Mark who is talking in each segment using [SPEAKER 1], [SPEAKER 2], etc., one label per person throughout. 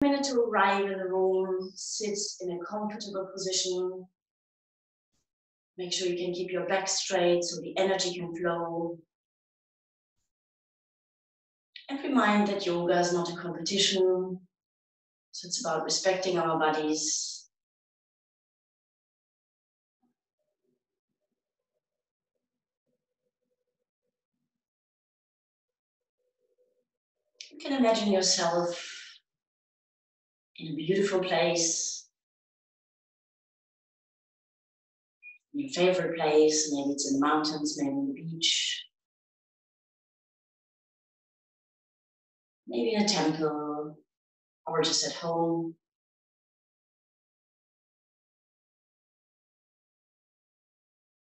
[SPEAKER 1] Minute to arrive in the room, sit in a comfortable position. Make sure you can keep your back straight so the energy can flow. And remind that yoga is not a competition, so it's about respecting our bodies. You can imagine yourself in a beautiful place, your favorite place. Maybe it's in the mountains, maybe on the beach, maybe in a temple, or just at home.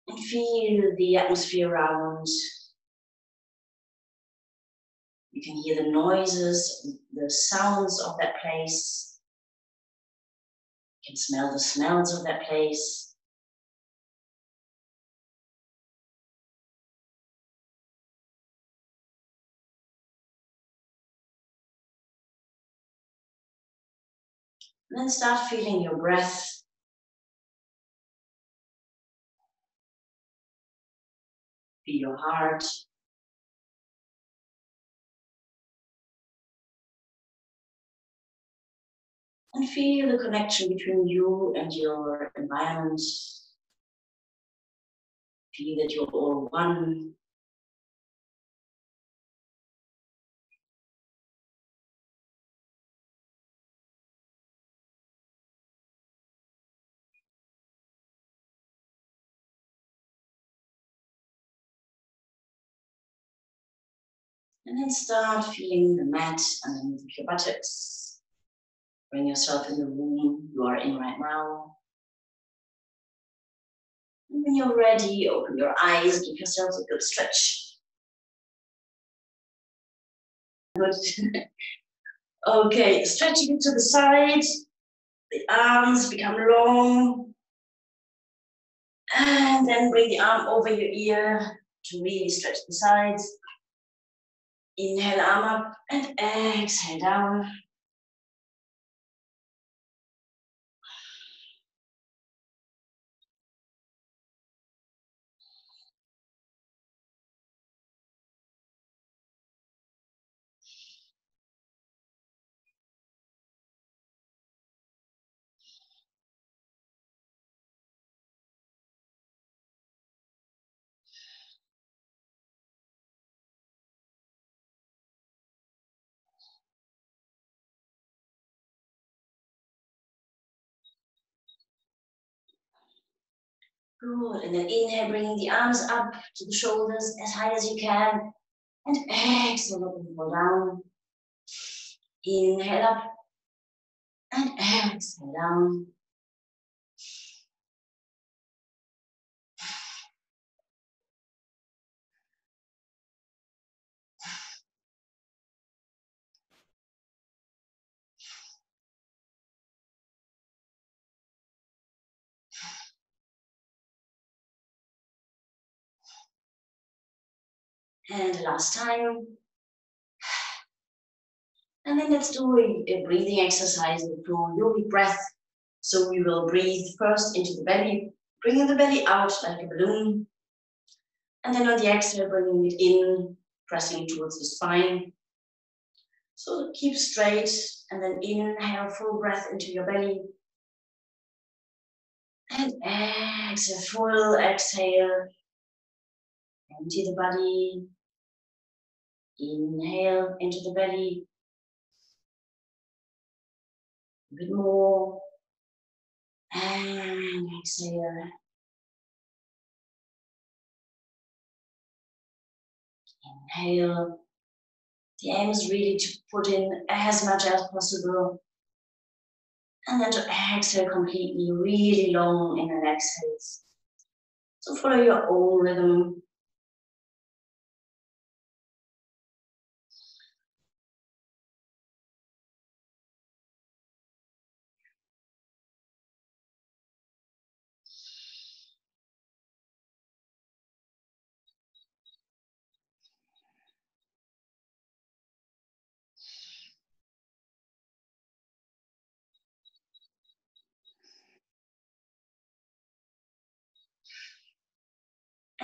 [SPEAKER 1] And feel the atmosphere around. You can hear the noises, the sounds of that place. You can smell the smells of that place. And then start feeling your breath. Feel your heart. And feel the connection between you and your environment. Feel that you're all one. And then start feeling the mat underneath your buttocks. Bring yourself in the room you are in right now. And when you're ready, open your eyes, give yourself a good stretch. Good. Okay, stretching it to the side. The arms become long. And then bring the arm over your ear to really stretch the sides. Inhale, arm up, and exhale down. Good, and then inhale, bringing the arms up to the shoulders as high as you can. And exhale, up and fall down. Inhale up, and exhale down. And last time. And then let's do a breathing exercise through yogic breath. So we will breathe first into the belly, bringing the belly out like a balloon. And then on the exhale, bringing it in, pressing towards the spine. So keep straight, and then inhale, full breath into your belly. And exhale, full exhale. Empty the body. Inhale into the belly. A bit more. And exhale. Inhale. The aim is really to put in as much as possible. And then to exhale completely, really long in an exhale. So follow your own rhythm.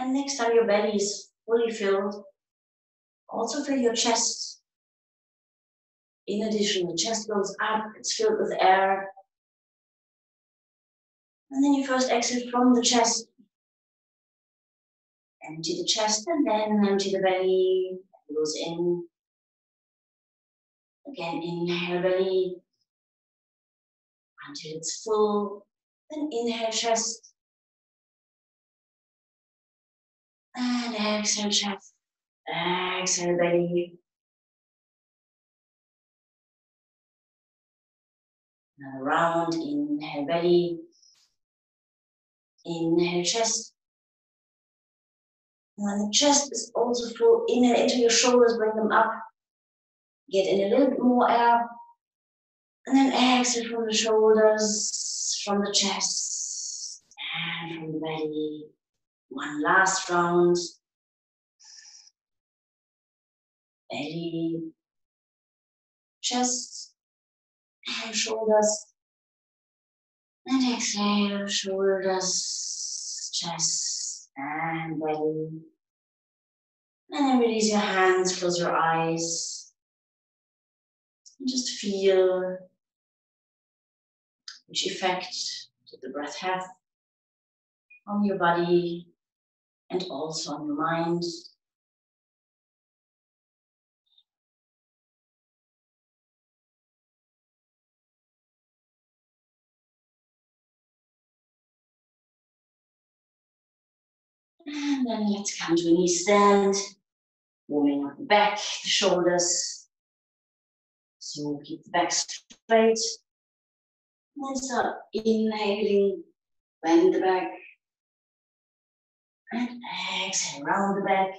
[SPEAKER 1] And next time your belly is fully filled, also fill your chest. In addition, the chest goes up, it's filled with air. And then you first exhale from the chest. Empty the chest and then empty the belly. It goes in. Again, inhale belly until it's full. Then inhale chest. And exhale chest. Exhale belly. Another round. Inhale belly. Inhale chest. And when the chest is also full, inhale into your shoulders, bring them up. Get in a little bit more air. And then exhale from the shoulders, from the chest, and from the belly. One last round. Belly, chest, and shoulders. And exhale, shoulders, chest, and belly. And then release your hands, close your eyes. And just feel which effect did the breath have on your body and also on your mind. And then let's come to a knee stand, warming up the back, the shoulders. So keep the back straight. And then start inhaling, bend the back. And exhale, round the back.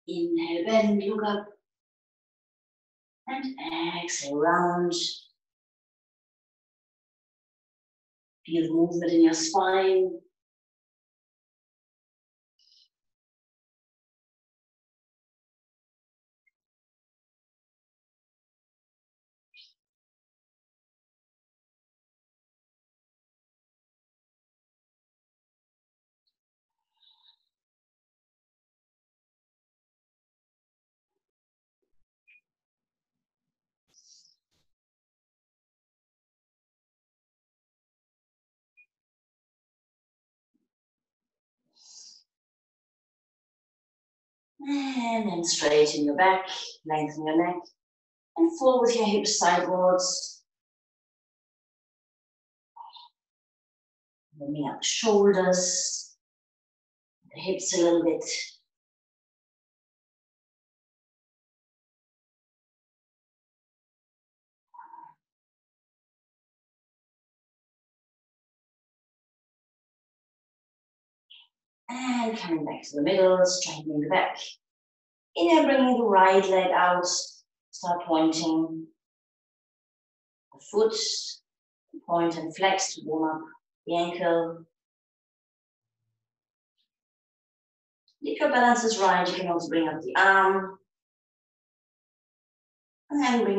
[SPEAKER 1] Inhale, bend, look up. And exhale, round. Feel the movement in your spine. And then straighten your back, lengthen your neck, and fall with your hips sidewards. Warming up the shoulders, the hips a little bit. And coming back to the middle, straightening the back. Inhale, bringing the right leg out. Start pointing the foot, point and flex to warm up the ankle. If your balance is right, you can also bring up the arm. And then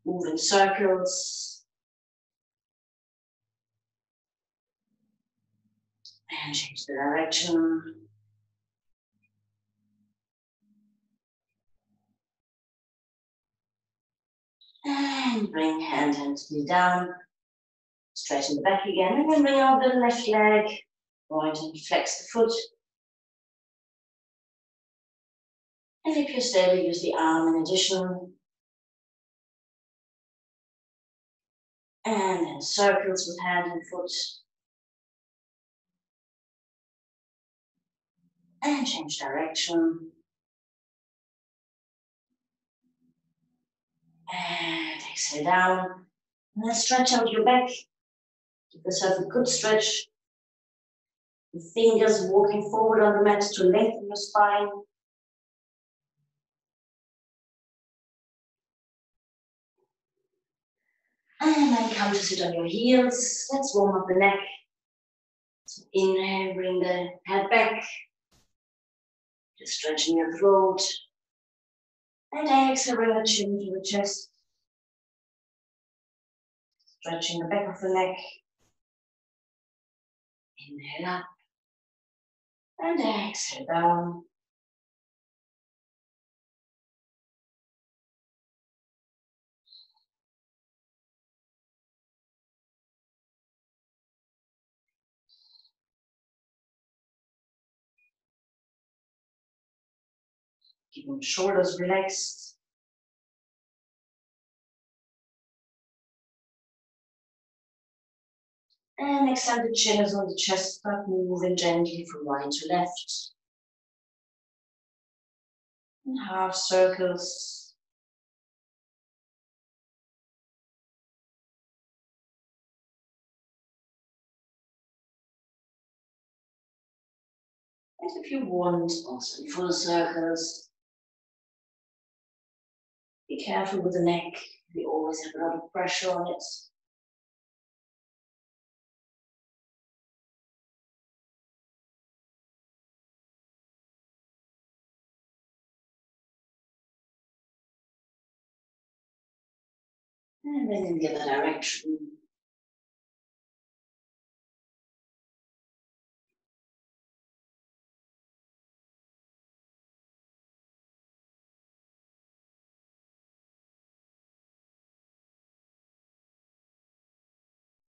[SPEAKER 1] move in circles. And change the direction. And bring hand and knee down. Straighten the back again. And then bring out the left leg. Point and flex the foot. And if you're stable, use the arm in addition. And then circles with hand and foot. And change direction. And exhale down. And then stretch out your back. Give yourself a good stretch. The fingers walking forward on the mat to lengthen your spine. And then come to sit on your heels. Let's warm up the neck. So inhale, bring the head back. Just stretching your throat. And exhale, bring the chin to the chest. Stretching the back of the neck. Inhale up and exhale down. Keeping the shoulders relaxed. And next time the chin is on the chest, start moving gently from right to left. In half circles. And if you want, also in full circles. Be careful with the neck. We always have a lot of pressure on it. And then in the other direction.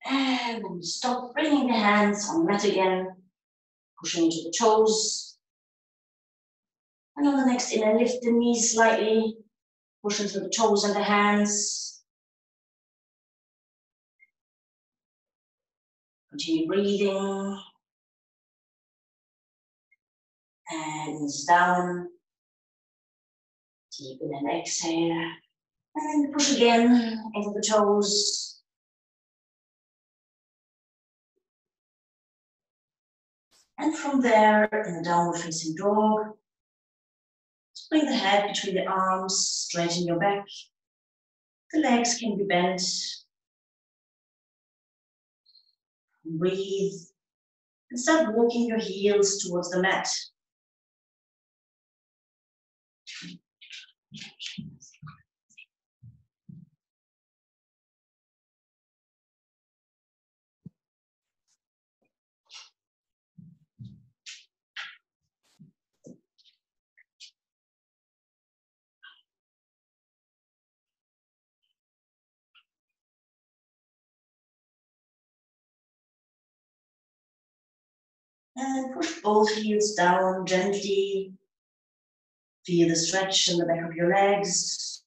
[SPEAKER 1] And then stop, bringing the hands on the mat again. Pushing into the toes. And on the next inhale, lift the knees slightly. Push into the toes and the hands. Continue breathing. Hands down. Deep in and exhale. And then push again into the toes. And from there, in the downward facing dog, bring the head between the arms, straighten your back. The legs can be bent. Breathe. And start walking your heels towards the mat. And push both heels down gently. Feel the stretch in the back of your legs.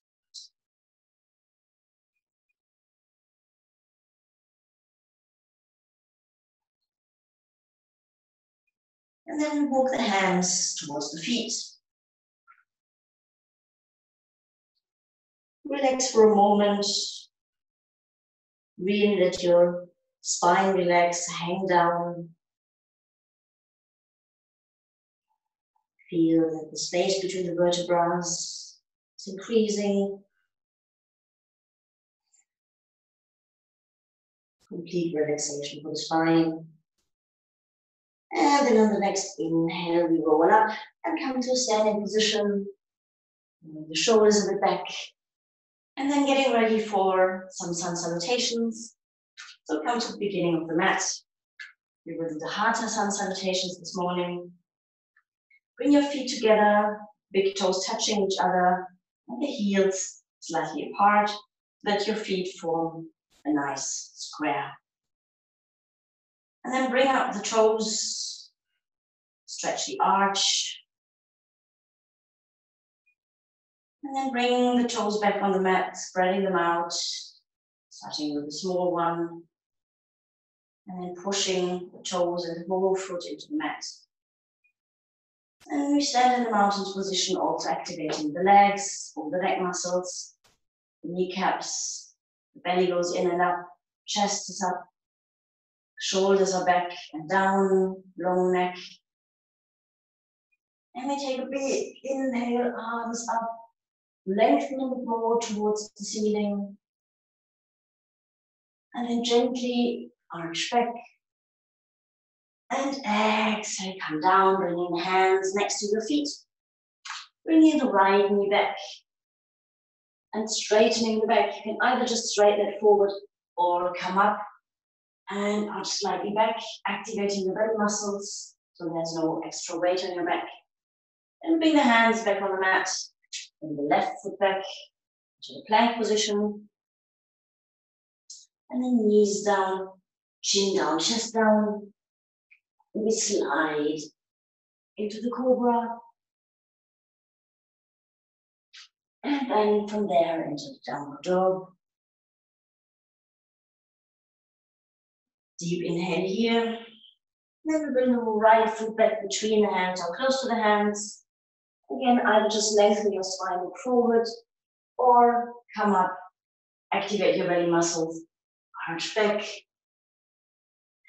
[SPEAKER 1] And then walk the hands towards the feet. Relax for a moment. Really let your spine relax, hang down. Feel that the space between the vertebrae is increasing. Complete relaxation for the spine. And then on the next inhale, we roll up and come to a standing position. The shoulders a bit back. And then getting ready for some sun salutations. So come to the beginning of the mat. We will do the Hatha sun salutations this morning. Bring your feet together, big toes touching each other, and the heels slightly apart. Let your feet form a nice square. And then bring up the toes, stretch the arch. And then bring the toes back on the mat, spreading them out, starting with the small one. And then pushing the toes and the whole foot into the mat. And we stand in the mountain's position, also activating the legs, all the neck muscles, the kneecaps, the belly goes in and up, chest is up, shoulders are back and down, long neck. And we take a big inhale, arms up, lengthen a bit more towards the ceiling. And then gently arch back. And exhale, come down, bringing the hands next to your feet. Bringing the right knee back. And straightening the back. You can either just straighten it forward or come up. And arch slightly back, activating your belly muscles so there's no extra weight on your back. And bring the hands back on the mat. And the left foot back to the plank position. And then knees down, chin down, chest down. And we slide into the cobra. And then from there into the downward dog. Deep inhale here. Then we bring the right foot back between the hands or close to the hands. Again, either just lengthen your spine forward or come up, activate your belly muscles, arch back,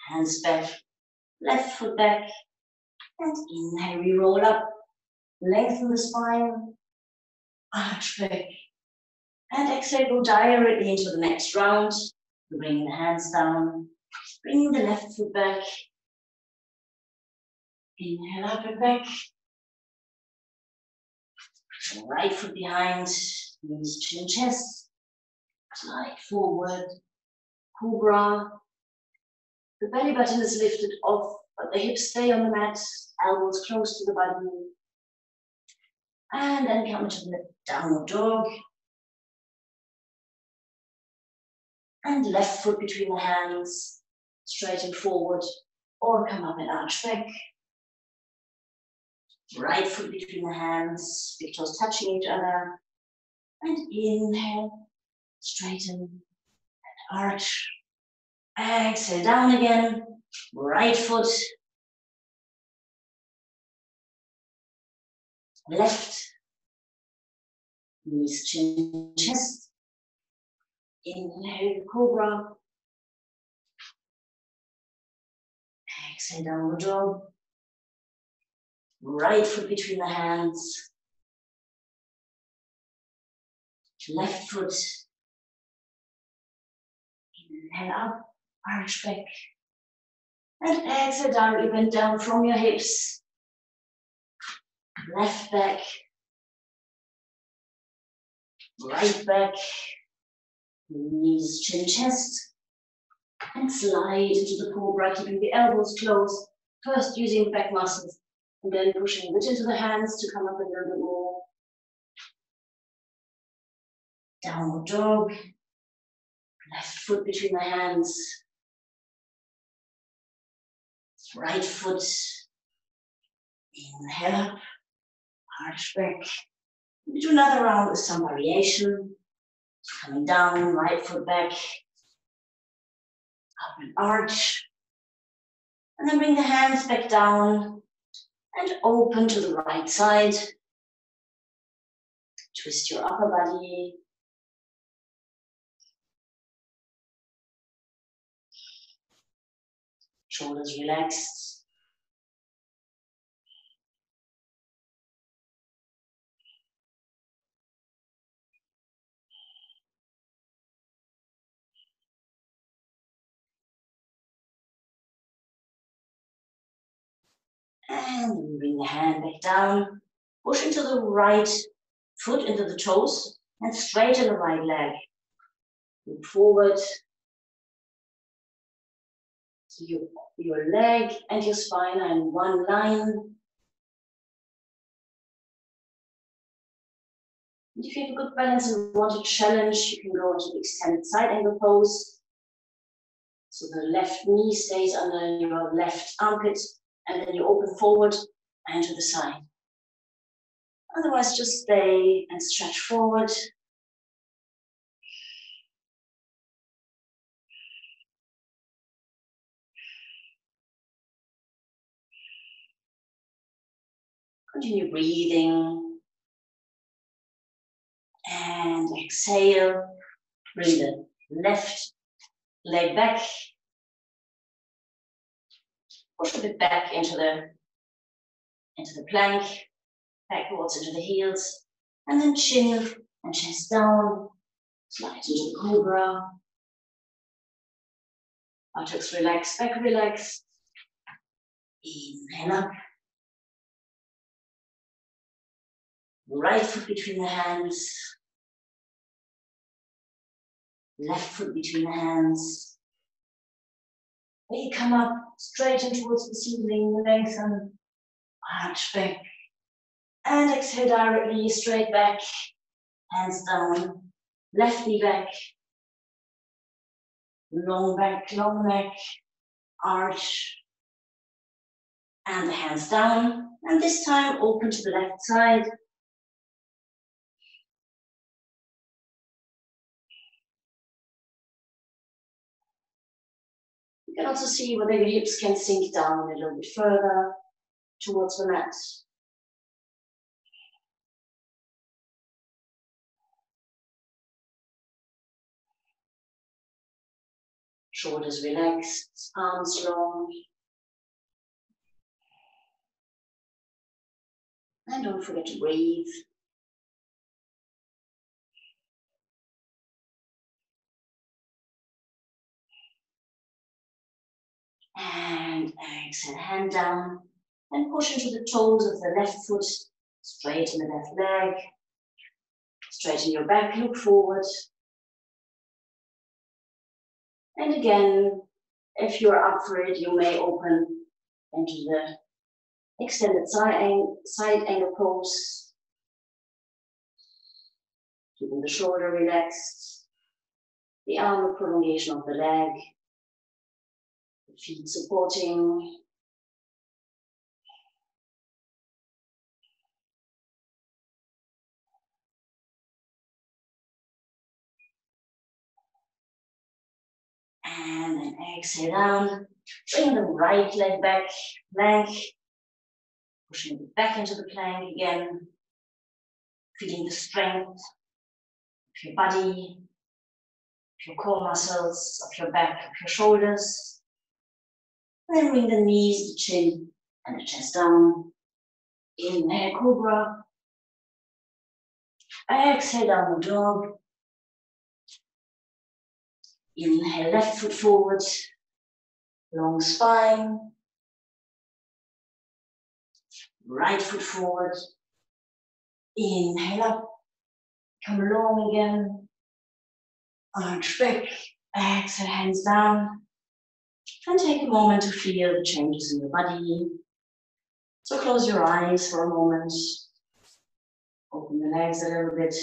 [SPEAKER 1] hands back, left foot back, and inhale, we roll up, lengthen the spine, arch back, and exhale, go directly into the next round. Bring the hands down, bring the left foot back, inhale up and back, right foot behind, knees, chin, chest, slide forward, cobra. The belly button is lifted off, but the hips stay on the mat, elbows close to the body. And then come to the downward dog. And left foot between the hands, straighten forward, or come up and arch back. Right foot between the hands, big toes touching each other. And inhale, straighten and arch. Exhale, down again. Right foot. Left. Knees, chin, chest. Inhale, cobra. Exhale, downward dog. Right foot between the hands. Left foot. Inhale up, arch back. And exhale, directly bend down from your hips. Left back. Right back. Knees, chin, chest. And slide into the cobra, keeping the elbows closed. First using the back muscles. And then pushing a bit into the hands to come up a little bit more. Downward dog. Left foot between the hands. Right foot. Inhale up. Arch back. We do another round with some variation. Coming down, right foot back. Up and arch. And then bring the hands back down. And open to the right side. Twist your upper body. Shoulders relaxed. And bring the hand back down. Push into the right foot, into the toes, and straighten the right leg. Move forward. So your leg and your spine are in one line. And if you have a good balance and want to challenge, you can go into the extended side angle pose. So the left knee stays under your left armpit, and then you open forward and to the side. Otherwise, just stay and stretch forward. Continue breathing. And exhale. Bring the left leg back. Push a bit back into the plank. Backwards into the heels. And then chin and chest down. Slide into the cobra. Buttocks relax, back relax. Inhale up. Right foot between the hands. Left foot between the hands. We come up, straighten towards the ceiling, lengthen, arch back. And exhale directly, straight back, hands down, left knee back, long neck, arch, and the hands down. And this time open to the left side. You can also see whether your hips can sink down a little bit further towards the mat. Shoulders relaxed, arms long. And don't forget to breathe. And exhale, hand down. And push into the toes of the left foot. Straighten the left leg. Straighten your back, look forward. And again, if you're up for it, you may open into the extended side angle pose. Keeping the shoulder relaxed. The arm prolongation of the leg. The feet supporting. And then exhale down. Bring the right leg back, plank. Pushing it back into the plank again. Feeling the strength of your body, of your core muscles, of your back, of your shoulders. Then bring the knees, the chin, and the chest down. Inhale, cobra. Exhale, downward dog. Inhale, left foot forward. Long spine. Right foot forward. Inhale up. Come long again. Arch back. Exhale, hands down. And take a moment to feel the changes in your body. So close your eyes for a moment. Open the legs a little bit.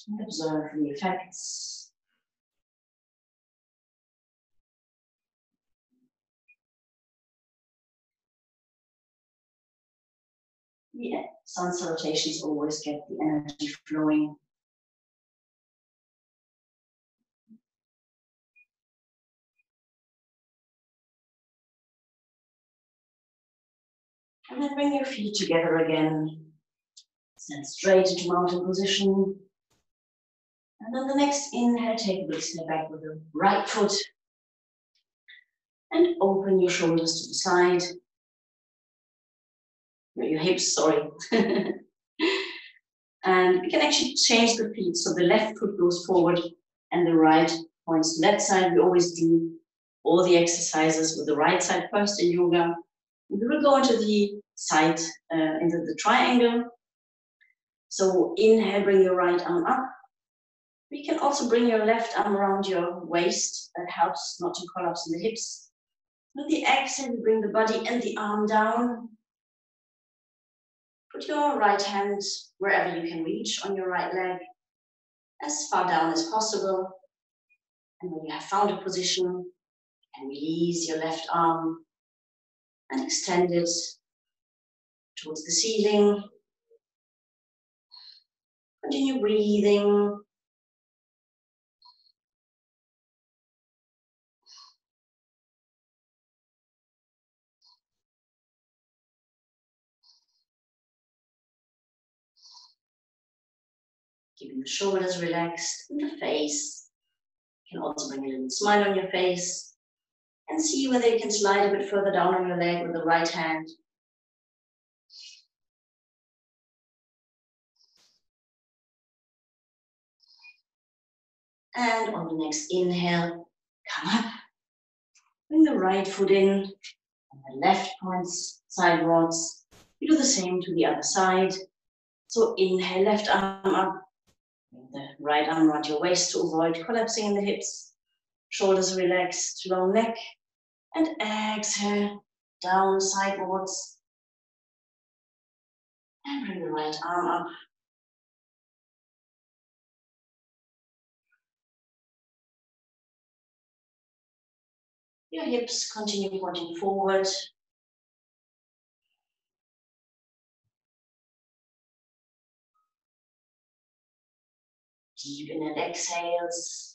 [SPEAKER 1] And observe the effects. Yeah, sun salutations always get the energy flowing. And then bring your feet together again. Stand straight into mountain position. And on the next inhale, take a big step back with the right foot. And open your shoulders to the side. Your hips, sorry. And we can actually change the feet. So the left foot goes forward and the right points to that side. We always do all the exercises with the right side first in yoga. We will go into the side, into the triangle. So inhale, bring your right arm up. We can also bring your left arm around your waist. That helps not to collapse in the hips. With the exhale, bring the body and the arm down. Put your right hand wherever you can reach on your right leg, as far down as possible. And when you have found a position, you can release your left arm and extend it towards the ceiling. Continue breathing. Keeping the shoulders relaxed and the face. You can also bring a little smile on your face and see whether you can slide a bit further down on your leg with the right hand. And on the next inhale, come up. Bring the right foot in and the left points sidewards. You do the same to the other side. So inhale, left arm up. Bring the right arm around your waist to avoid collapsing in the hips. Shoulders relaxed, long neck. And exhale, down sidewards. And bring the right arm up. Your hips continue pointing forward. Deep in and exhales.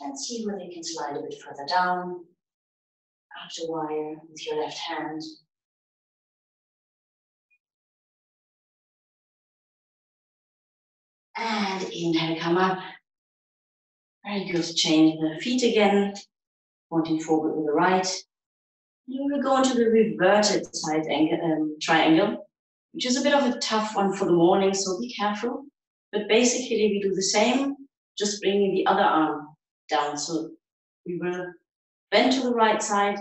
[SPEAKER 1] And see whether you can slide a bit further down. Up the wire with your left hand. And inhale, come up. Very good. Change the feet again. Pointing forward with the right. You will go into the reverted side triangle, which is a bit of a tough one for the morning, so be careful. But basically we do the same, just bringing the other arm down. So we will bend to the right side,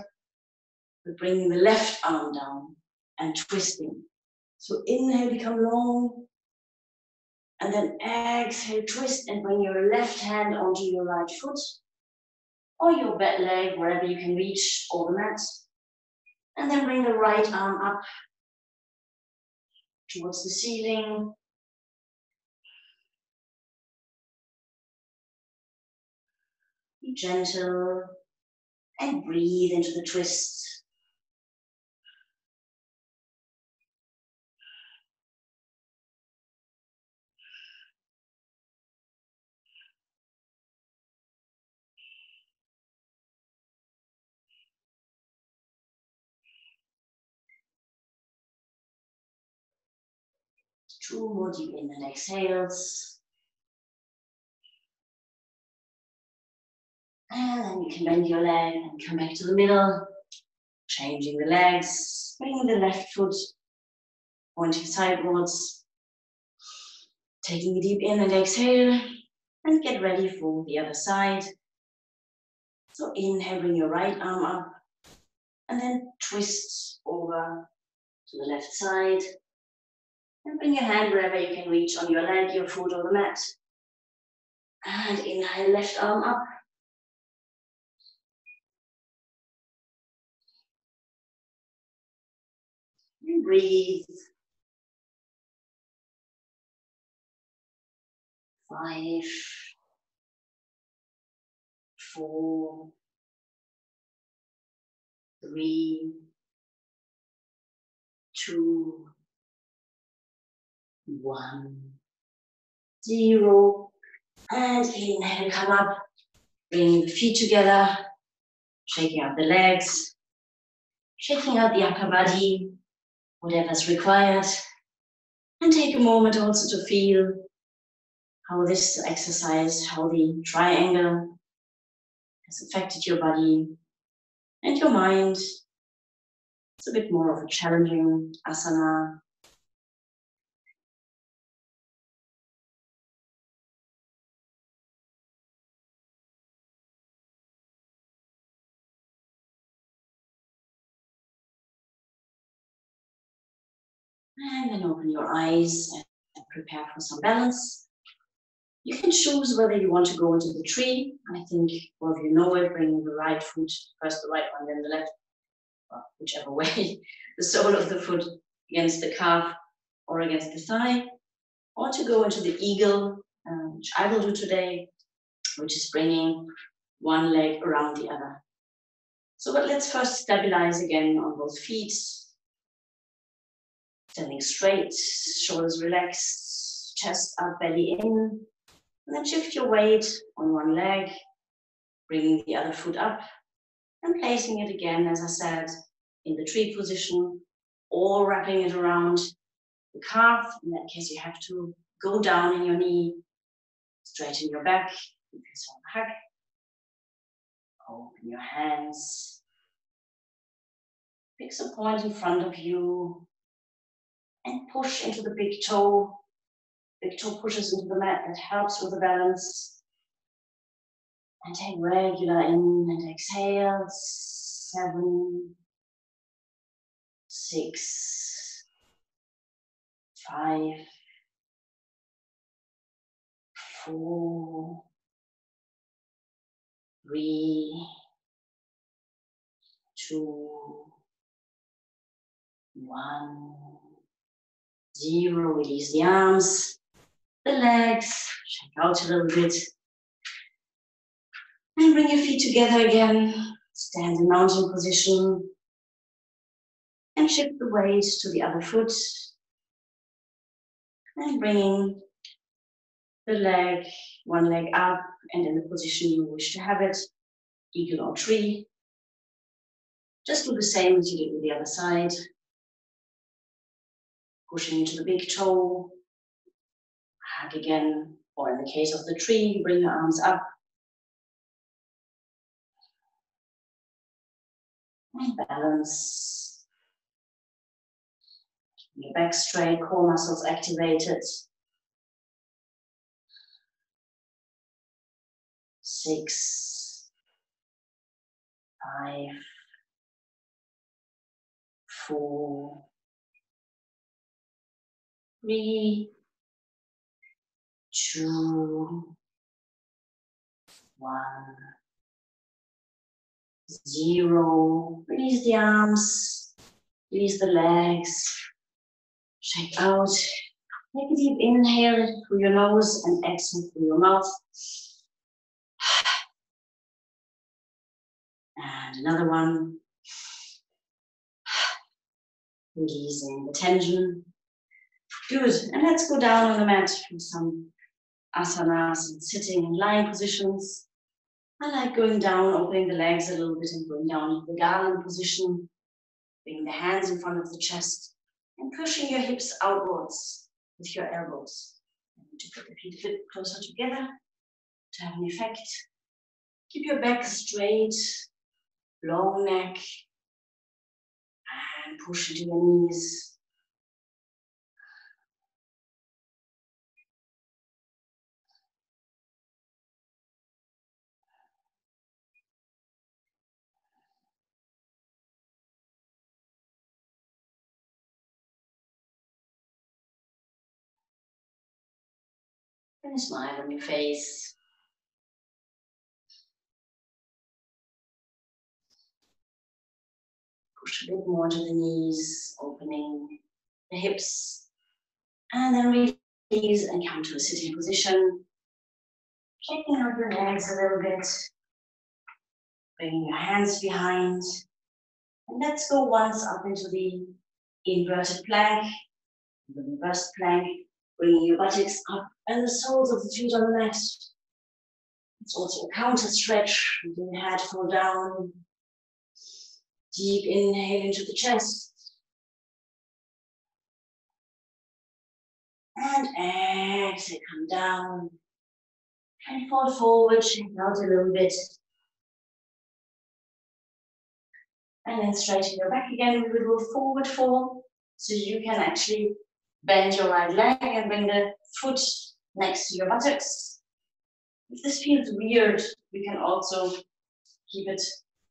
[SPEAKER 1] but bringing the left arm down and twisting. So inhale, become long, and then exhale, twist and bring your left hand onto your right foot or your bed leg, wherever you can reach, or the mat. And then bring the right arm up towards the ceiling. Be gentle and breathe into the twist. Two more deep in and exhales. And then you can bend your leg and come back to the middle. Changing the legs, bringing the left foot pointing sidewards. Taking a deep in and exhale. And get ready for the other side. So inhale, bring your right arm up. And then twist over to the left side. And bring your hand wherever you can reach on your leg, your foot, or the mat. And inhale, left arm up. And breathe. 5, 4, 3, 2, 1, 0. And inhale, come up. Bring the feet together. Shaking out the legs. Shaking out the upper body. Whatever's required. And take a moment also to feel how this exercise, how the triangle has affected your body and your mind. It's a bit more of a challenging asana. And then open your eyes and prepare for some balance. You can choose whether you want to go into the tree. I think, well, if you know it, bring the right foot, first the right one, then the left, well, whichever way, the sole of the foot against the calf or against the thigh, or to go into the eagle, which I will do today, which is bringing one leg around the other. So but let's first stabilize again on both feet. Standing straight, shoulders relaxed, chest up, belly in. And then shift your weight on one leg, bringing the other foot up and placing it again, as I said, in the tree position, or wrapping it around the calf. In that case, you have to go down in your knee, straighten your back, give yourself a hug, open your hands, fix a point in front of you, and push into the big toe. Big toe pushes into the mat, that helps with the balance. And take regular in and exhale. 7, 6, 5, 4, 3, 2, 1, 0. Release the arms, the legs, shake out a little bit. And bring your feet together again. Stand in mountain position. And shift the weight to the other foot. And bringing the leg, one leg up and in the position you wish to have it, eagle or tree. Just do the same as you did with the other side. Pushing into the big toe. Hug again, or in the case of the tree, bring your arms up. And balance. Your back straight, core muscles activated. 6, 5, 4, 3, 2, 1, 0. Release the arms, release the legs, shake out. Take a deep inhale through your nose and exhale through your mouth. And another one. Releasing the tension. Good. And let's go down on the mat for some asanas and sitting in lying positions. I like going down, opening the legs a little bit and going down into the garland position. Bring the hands in front of the chest and pushing your hips outwards with your elbows. And to put the feet a bit closer together to have an effect. Keep your back straight, long neck, and push into your knees. And a smile on your face. Push a bit more to the knees, opening the hips. And then release and come to a sitting position. Shaking out your legs a little bit. Bringing your hands behind. And let's go once up into the inverted plank. The reverse plank. Bringing your buttocks up and the soles of the feet on the mat. It's also a counter stretch. Letting the head fall down. Deep inhale into the chest. And exhale, come down. And fall forward, shake out a little bit. And then straighten your back again. We will go forward fold. So you can actually bend your right leg and bring the foot next to your buttocks. If this feels weird, you can also keep it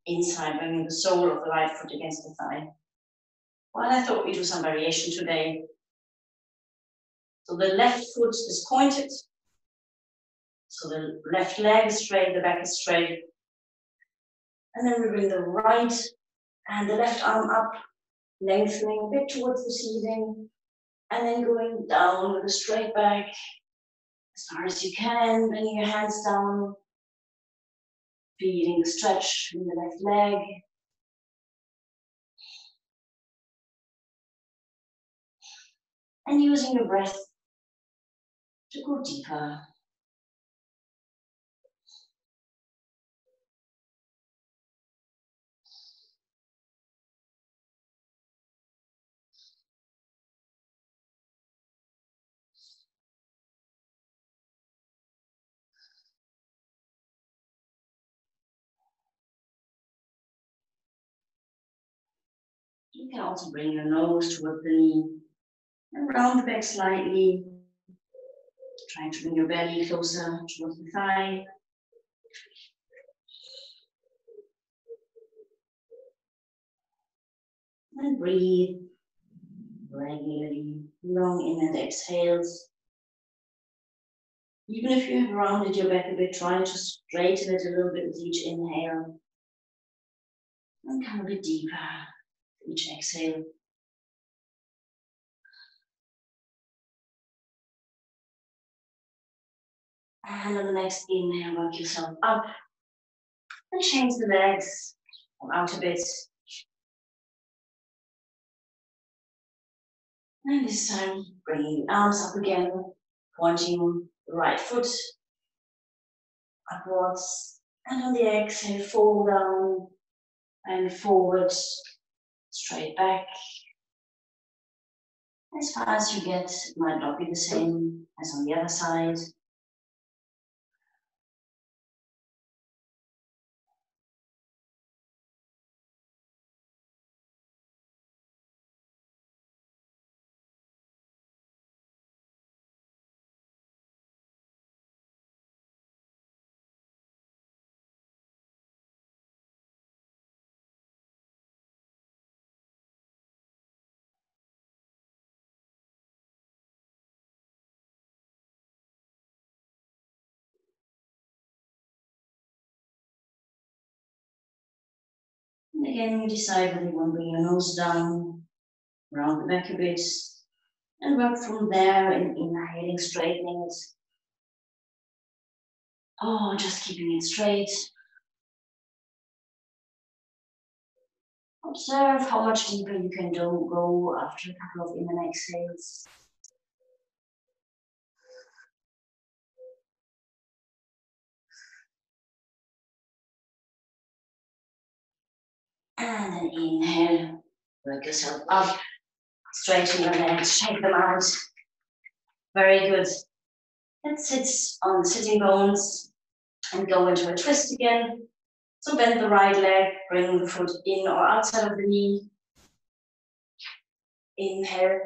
[SPEAKER 1] inside, bringing the sole of the right foot against the thigh. Well, I thought we'd do some variation today. So the left foot is pointed. So the left leg is straight, the back is straight. And then we bring the right and the left arm up, lengthening a bit towards the ceiling. And then going down with a straight back as far as you can, bringing your hands down, feeling the stretch in the left leg. And using your breath to go deeper. You can also bring your nose towards the knee and round the back slightly. Try to bring your belly closer towards the thigh. And breathe regularly, long in and exhales. Even if you have rounded your back a bit, try to straighten it a little bit with each inhale. And come a bit deeper with each exhale. And on the next inhale, work yourself up and change the legs out a bit. And this time, bringing the arms up again, pointing the right foot upwards. And on the exhale, fall down and forward, straight back. As far as you get, it might not be the same as on the other side. And again, you decide whether you want to bring your nose down, round the back a bit, and work from there in inhaling, straightening it. Oh, just keeping it straight. Observe how much deeper you can go after a couple of in and exhales. And then inhale, work yourself up, straighten your legs, shake them out. Very good. Let's sit on the sitting bones and go into a twist again. So bend the right leg, bring the foot in or outside of the knee. Inhale.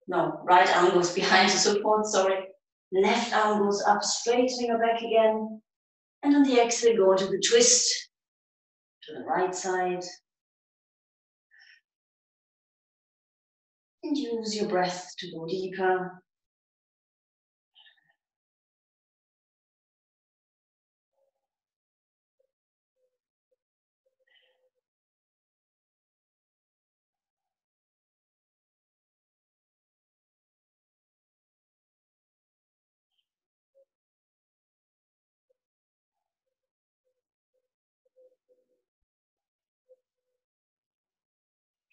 [SPEAKER 1] No, right arm goes behind to support, sorry. Left arm goes up, straightening your back again. And on the exhale, go into the twist to the right side. And use your breath to go deeper.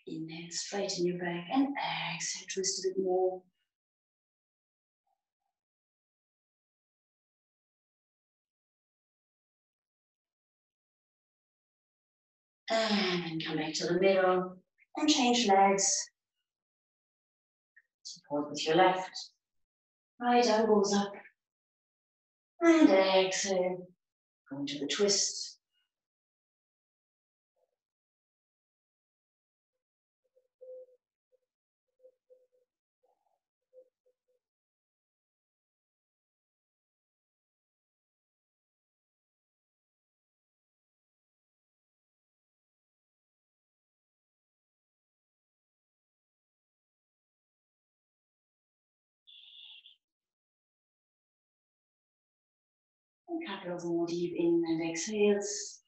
[SPEAKER 1] Inhale, straighten your back, and exhale, twist a bit more. And then come back to the middle and change legs. Support with your left. Right arm goes up. And exhale, go into the twist. A couple of more deep in and exhales.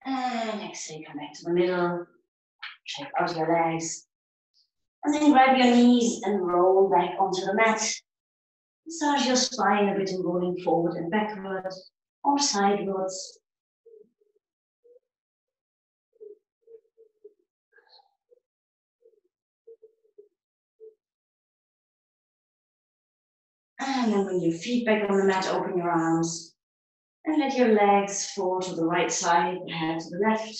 [SPEAKER 1] And exhale, come back to the middle. Shake out your legs. And then grab your knees and roll back onto the mat. Massage your spine a bit in rolling forward and backward or sidewards. And then bring your feet back on the mat, open your arms. And let your legs fall to the right side, the head to the left.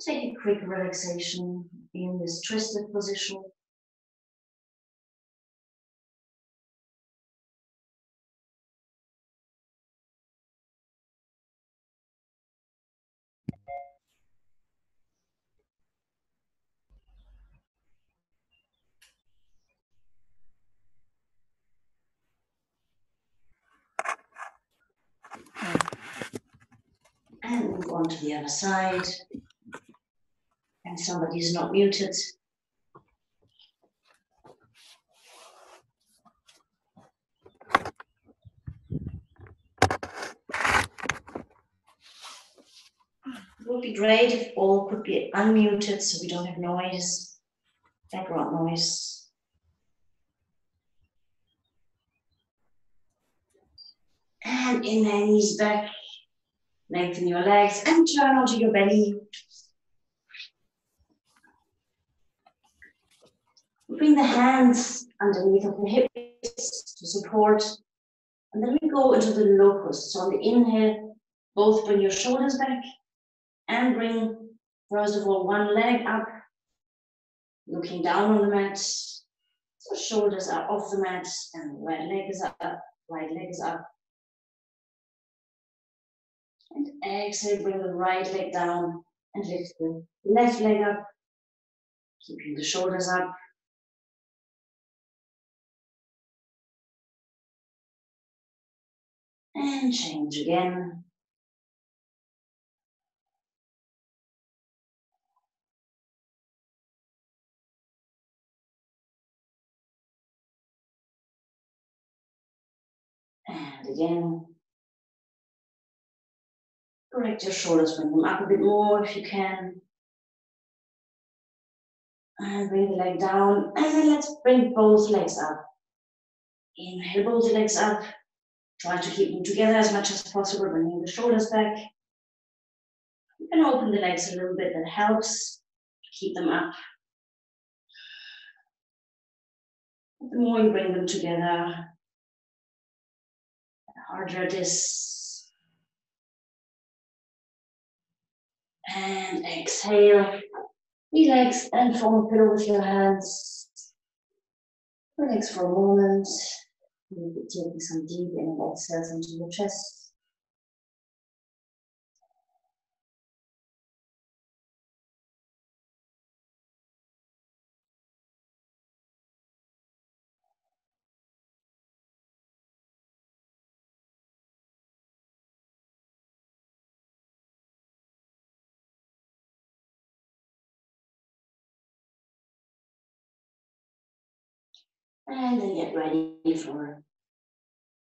[SPEAKER 1] Take a quick relaxation in this twisted position. on to the other side. And somebody is not muted. It would be great if all could be unmuted so we don't have noise, background noise. And inhale, knees back, lengthen your legs and turn onto your belly. Bring the hands underneath of the hips to support. And then we go into the locust. So on the inhale, both bring your shoulders back and bring, first of all, one leg up, looking down on the mat. So shoulders are off the mat and right leg is up, right leg is up. And exhale, bring the right leg down and lift the left leg up, keeping the shoulders up. And change again. And again. Correct your shoulders, bring them up a bit more if you can. And bring the leg down. And then let's bring both legs up. Inhale both legs up. Try to keep them together as much as possible, bringing the shoulders back. You can open the legs a little bit, that helps to keep them up. The more you bring them together, the harder it is. And exhale. Relax and form a pillow with your hands. Relax for a moment. Maybe taking some deep inner exhales into your chest. And then get ready for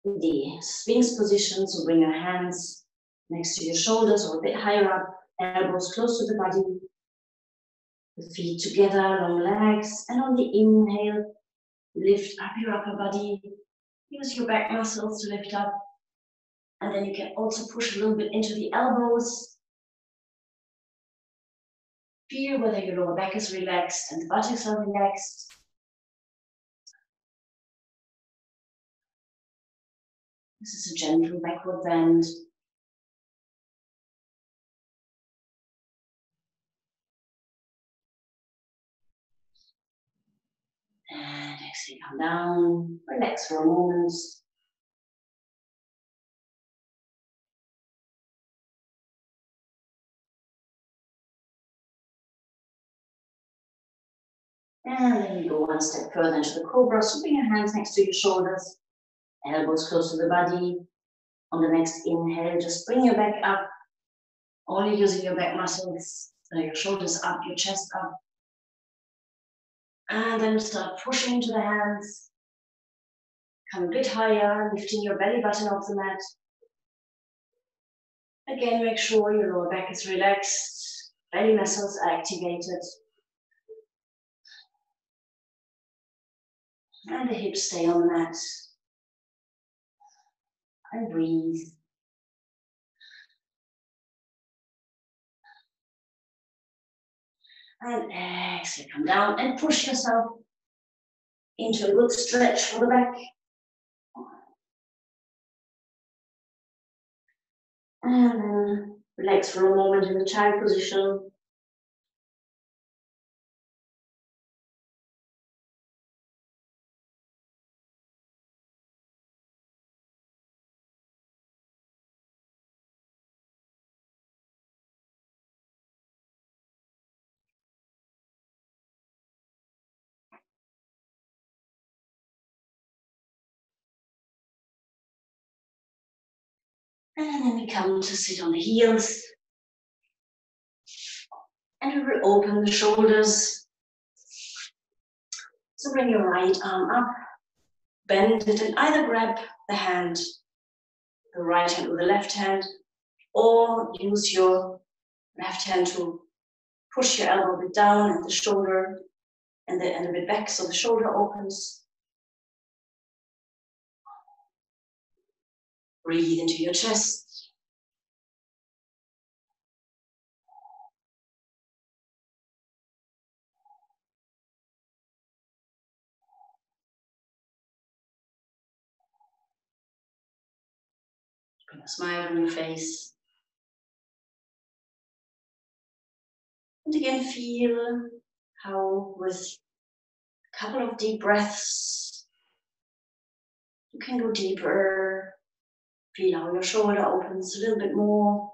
[SPEAKER 1] the Sphinx position. So bring your hands next to your shoulders or a bit higher up, elbows close to the body. The feet together, long legs. And on the inhale, lift up your upper body. Use your back muscles to lift up. And then you can also push a little bit into the elbows. Feel whether your lower back is relaxed and the buttocks are relaxed. This is a gentle backward bend. And exhale, come down, relax for a moment. And then you go one step further into the cobra. So bring your hands next to your shoulders, elbows close to the body. On the next inhale, just bring your back up, only using your back muscles, your shoulders up, your chest up. And then start pushing into the hands. Come a bit higher, lifting your belly button off the mat. Again, make sure your lower back is relaxed, belly muscles are activated. And the hips stay on the mat. And breathe. And exhale, come down and push yourself into a good stretch for the back. And then relax for a moment in the child position. And then we come to sit on the heels. And we will open the shoulders. So bring your right arm up, bend it, and either grab the hand, the right hand or the left hand, or use your left hand to push your elbow a bit down at the shoulder and a bit back so the shoulder opens. Breathe into your chest. Bring a smile on your face. And again, feel how with a couple of deep breaths, you can go deeper. Feel how your shoulder opens a little bit more.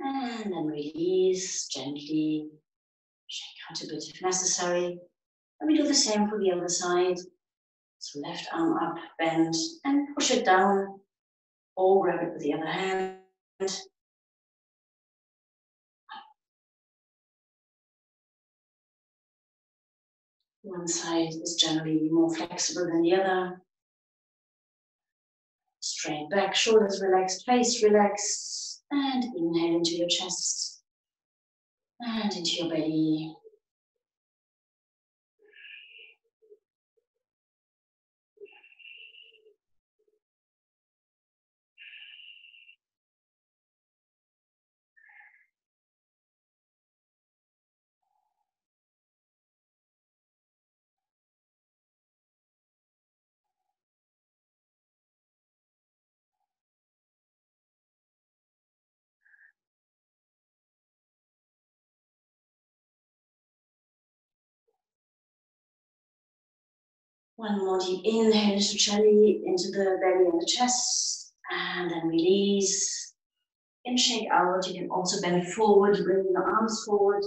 [SPEAKER 1] And then release gently. Shake out a bit if necessary. And we do the same for the other side. So left arm up, bend, and push it down. Or grab it with the other hand. One side is generally more flexible than the other. Straight back, shoulders relaxed, face relaxed. And inhale into your chest. And into your belly. One more deep inhale into the belly and the chest. And then release. And shake out. You can also bend forward, bring your arms forward.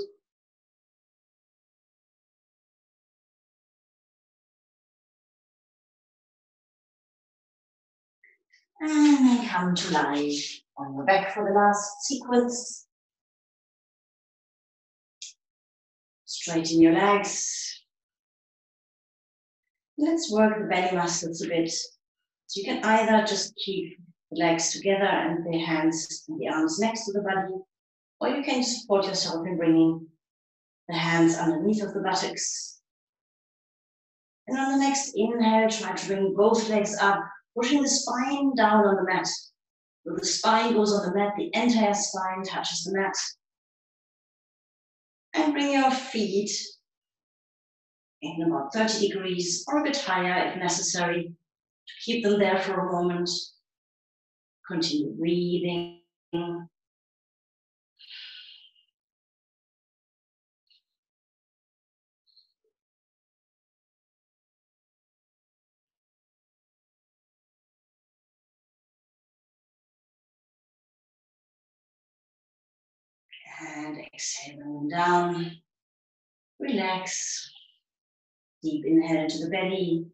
[SPEAKER 1] And then come to life on your back for the last sequence. Straighten your legs. Let's work the belly muscles a bit. So you can either just keep the legs together and the hands and the arms next to the body, or you can support yourself in bringing the hands underneath of the buttocks. And on the next inhale, try to bring both legs up, pushing the spine down on the mat. So the spine goes on the mat, the entire spine touches the mat. And bring your feet in about 30 degrees or a bit higher if necessary. Keep them there for a moment. Continue breathing. And exhale them down. Relax. Deep inhale into the belly.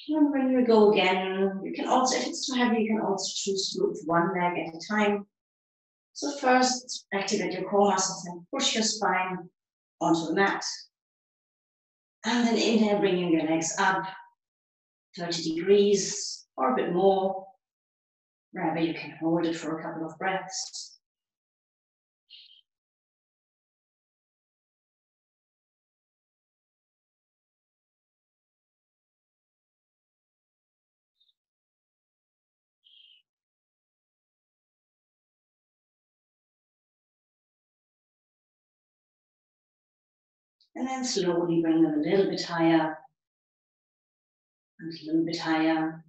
[SPEAKER 1] And when you go again, you can also, if it's too heavy, you can also choose to move one leg at a time. So first, activate your core muscles and push your spine onto the mat. And then inhale, bringing your legs up 30 degrees or a bit more. Wherever you can hold it for a couple of breaths. And then slowly bring them a little bit higher. And a little bit higher.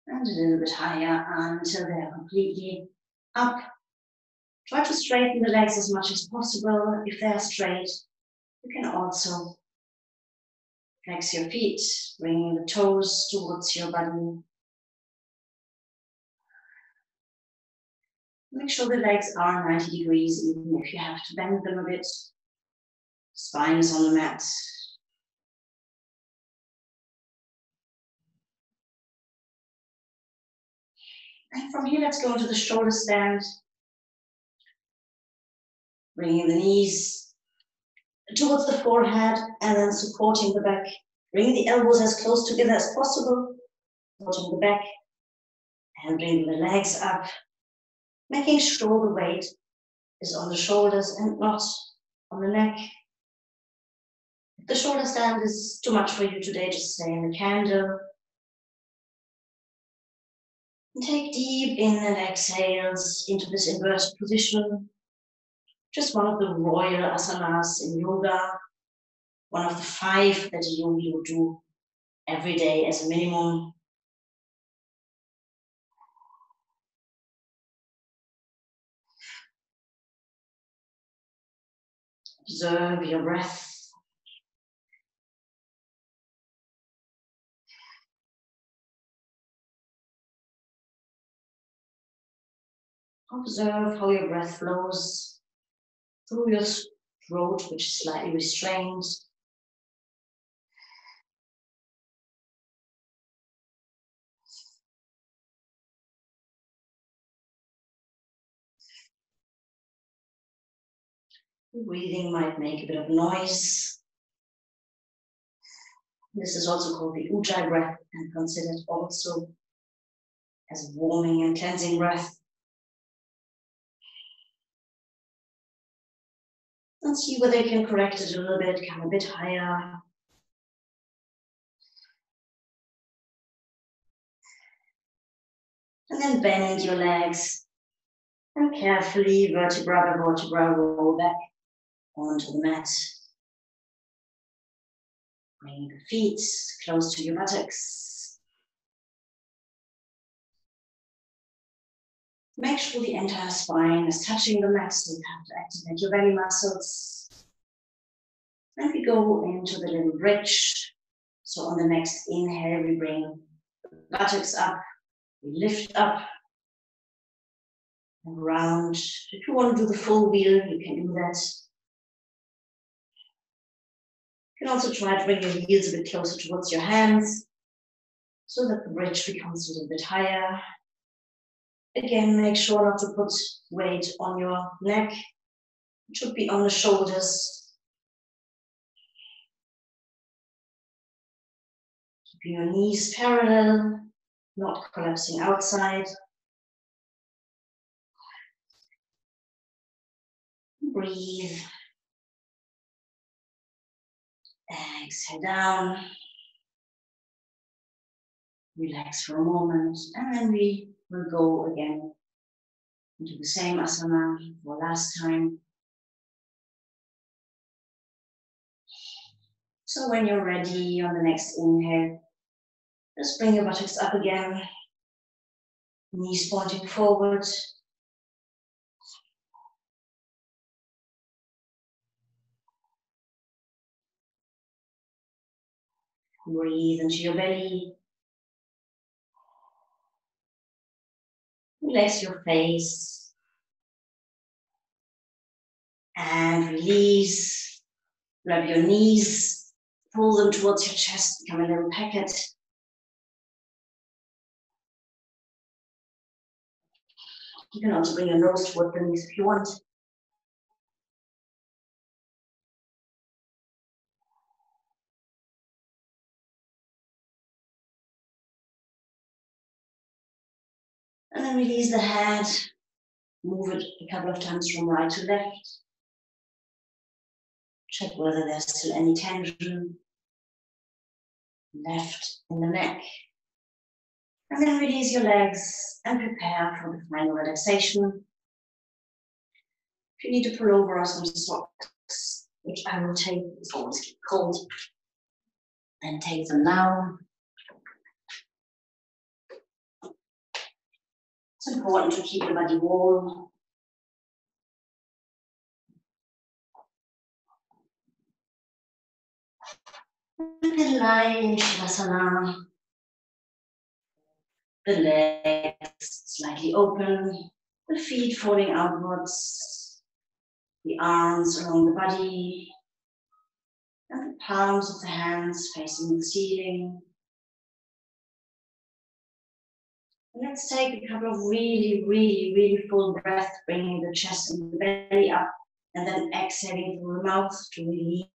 [SPEAKER 1] And a little bit higher until they're completely up Try to straighten the legs as much as possible. If they are straight, you can also flex your feet, bringing the toes towards your body. Make sure the legs are 90 degrees, even if you have to bend them a bit. Spine is on the mat. And from here, let's go into the shoulder stand. Bringing the knees towards the forehead and then supporting the back. Bring the elbows as close together as possible, supporting the back, and bring the legs up, making sure the weight is on the shoulders and not on the neck. If the shoulder stand is too much for you today, just stay in the candle. And take deep in and exhales into this inverted position. Just one of the royal asanas in yoga, one of the 5 that a yogi would do every day as a minimum. Observe your breath. Observe how your breath flows through your throat, which is slightly restrained. Your breathing might make a bit of noise. This is also called the Ujjayi breath and considered also as a warming and cleansing breath. And see whether you can correct it a little bit, come a bit higher. And then bend your legs and carefully, vertebra by vertebra, roll back onto the mat. Bring the feet close to your buttocks. Make sure the entire spine is touching the mat, so you have to activate your belly muscles. Then we go into the little bridge. So on the next inhale, we bring the buttocks up, we lift up and round. If you want to do the full wheel, you can do that. You can also try to bring your heels a bit closer towards your hands so that the bridge becomes a little bit higher. Again, make sure not to put weight on your neck. It should be on the shoulders. Keeping your knees parallel, not collapsing outside. Breathe. Exhale down. Relax for a moment, and then we will go again into the same asana for last time. So when you're ready on the next inhale, just bring your buttocks up again, knees pointing forward. Breathe into your belly. Relax your face. And release. Grab your knees. Pull them towards your chest. Become a little packet. You can also bring your nose toward the knees if you want. And then release the head. Move it a couple of times from right to left. Check whether there's still any tension left in the neck. And then release your legs and prepare for the final relaxation. If you need to pull over some socks, which I will take, it's always cold, and take them now. It's important to keep the body warm. And lie in Shavasana. The legs slightly open, the feet falling outwards, the arms along the body, and the palms of the hands facing the ceiling. And let's take a couple of really full breaths, bringing the chest and the belly up, and then exhaling through the mouth to release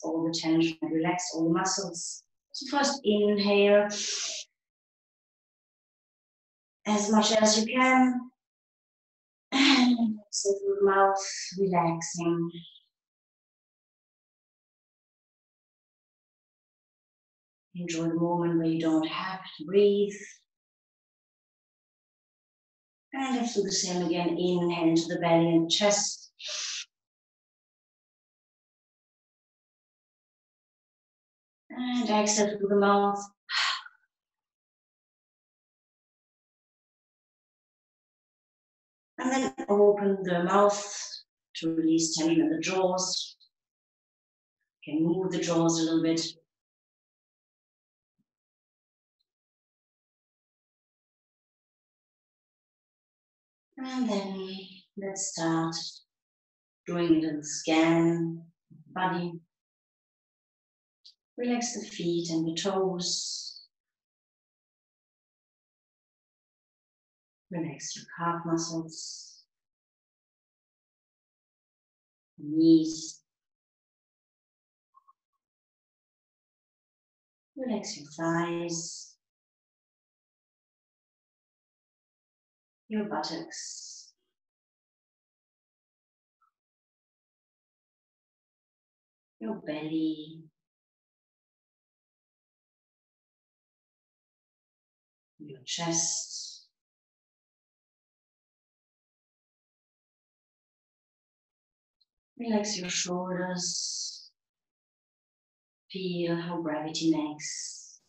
[SPEAKER 1] all the tension and relax all the muscles. So first inhale as much as you can, and exhale through the mouth, relaxing. Enjoy the moment where you don't have to breathe. And let's do the same again. Inhale into the belly and chest. And exhale through the mouth. And then open the mouth to release tension in the jaws. You can move the jaws a little bit. And then let's start doing a little scan of the body. Relax the feet and the toes. Relax your calf muscles, knees. Relax your thighs, your buttocks, your belly, your chest, relax your shoulders, feel how gravity makes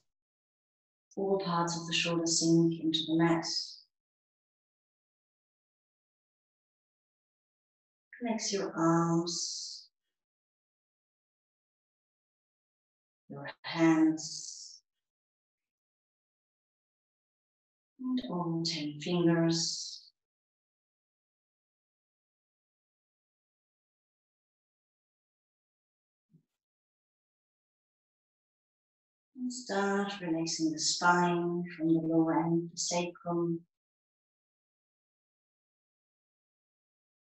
[SPEAKER 1] all parts of the shoulder sink into the mat. Relax your arms, your hands, and all 10 fingers. And start relaxing the spine from the lower end, the sacrum.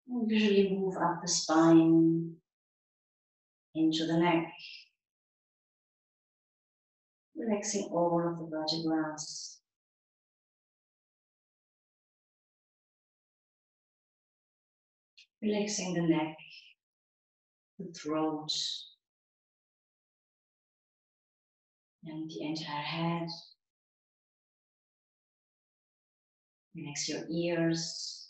[SPEAKER 1] And visually move up the spine into the neck. Relaxing all of the vertebrae. Relaxing the neck, the throat, and the entire head. Relax your ears,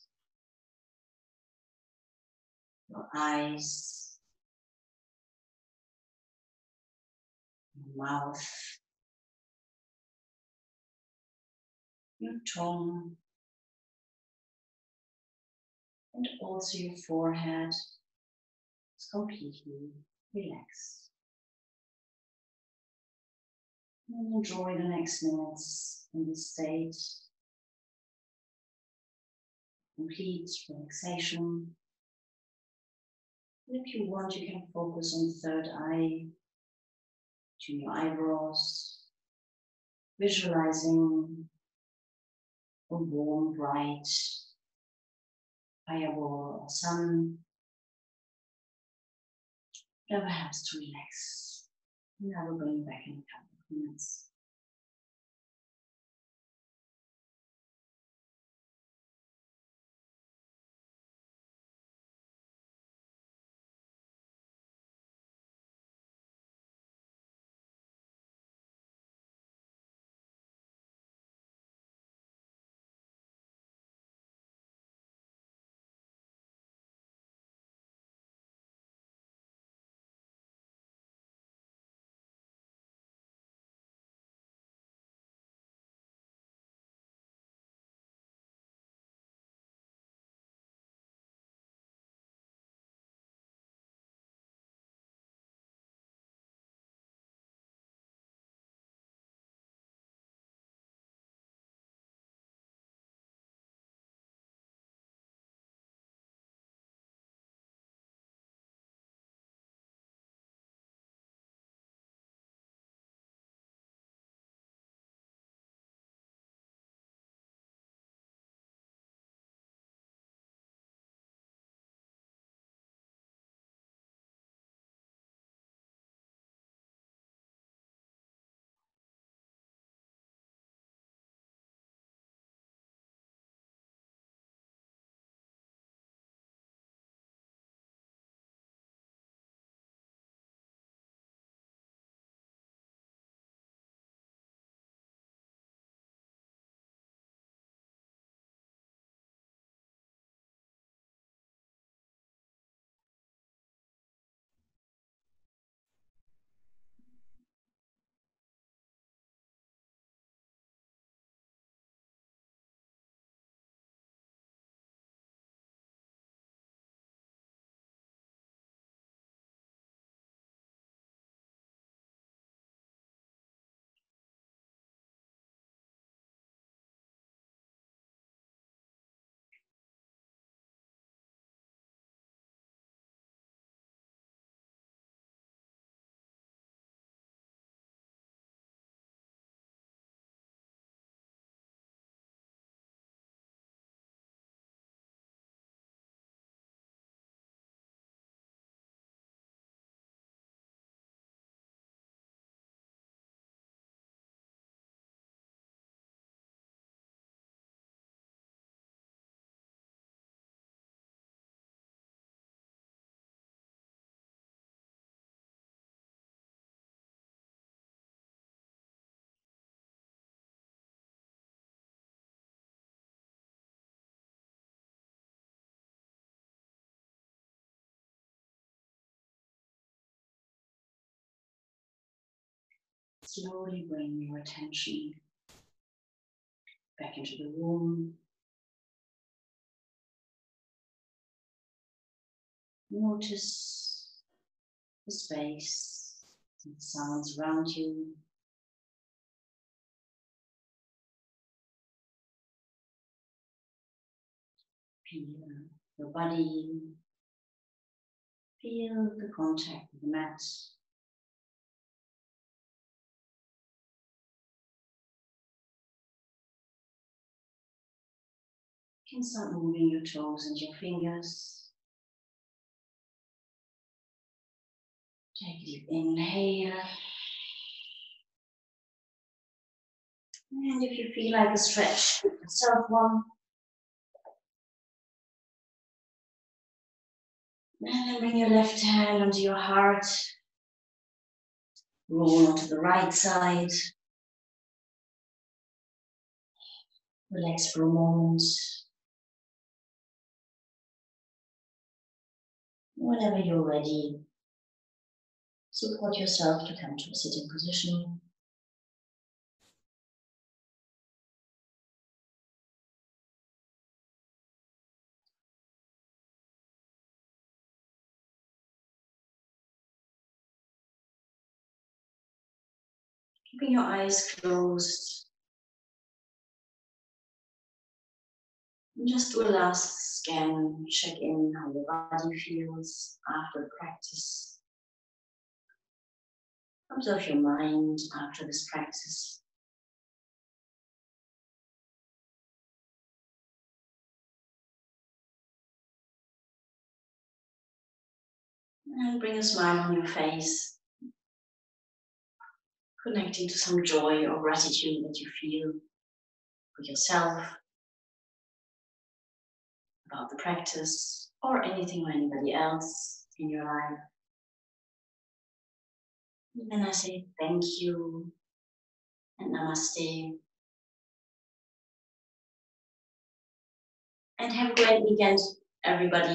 [SPEAKER 1] your eyes, your mouth, your tongue, and also your forehead is completely relaxed. And enjoy the next minutes in this state. Complete relaxation. If you want, you can focus on the third eye, between your eyebrows, visualizing a warm, bright fireball or sun, whatever helps to relax. And I will bring you back in a couple of minutes. Slowly bring your attention back into the room. Notice the space and the sounds around you. Feel your body. Feel the contact with the mat. You can start moving your toes and your fingers. Take a deep inhale. And if you feel like a stretch, give yourself one. And then bring your left hand onto your heart. Roll onto the right side. Relax for a moment. Whenever you're ready, support yourself to come to a sitting position. Keeping your eyes closed. And just do a last scan, check in how your body feels after the practice. Observe your mind after this practice. And bring a smile on your face, connecting to some joy or gratitude that you feel for yourself, about the practice, or anything or anybody else in your life. And then I say thank you and namaste. And have a great weekend, everybody.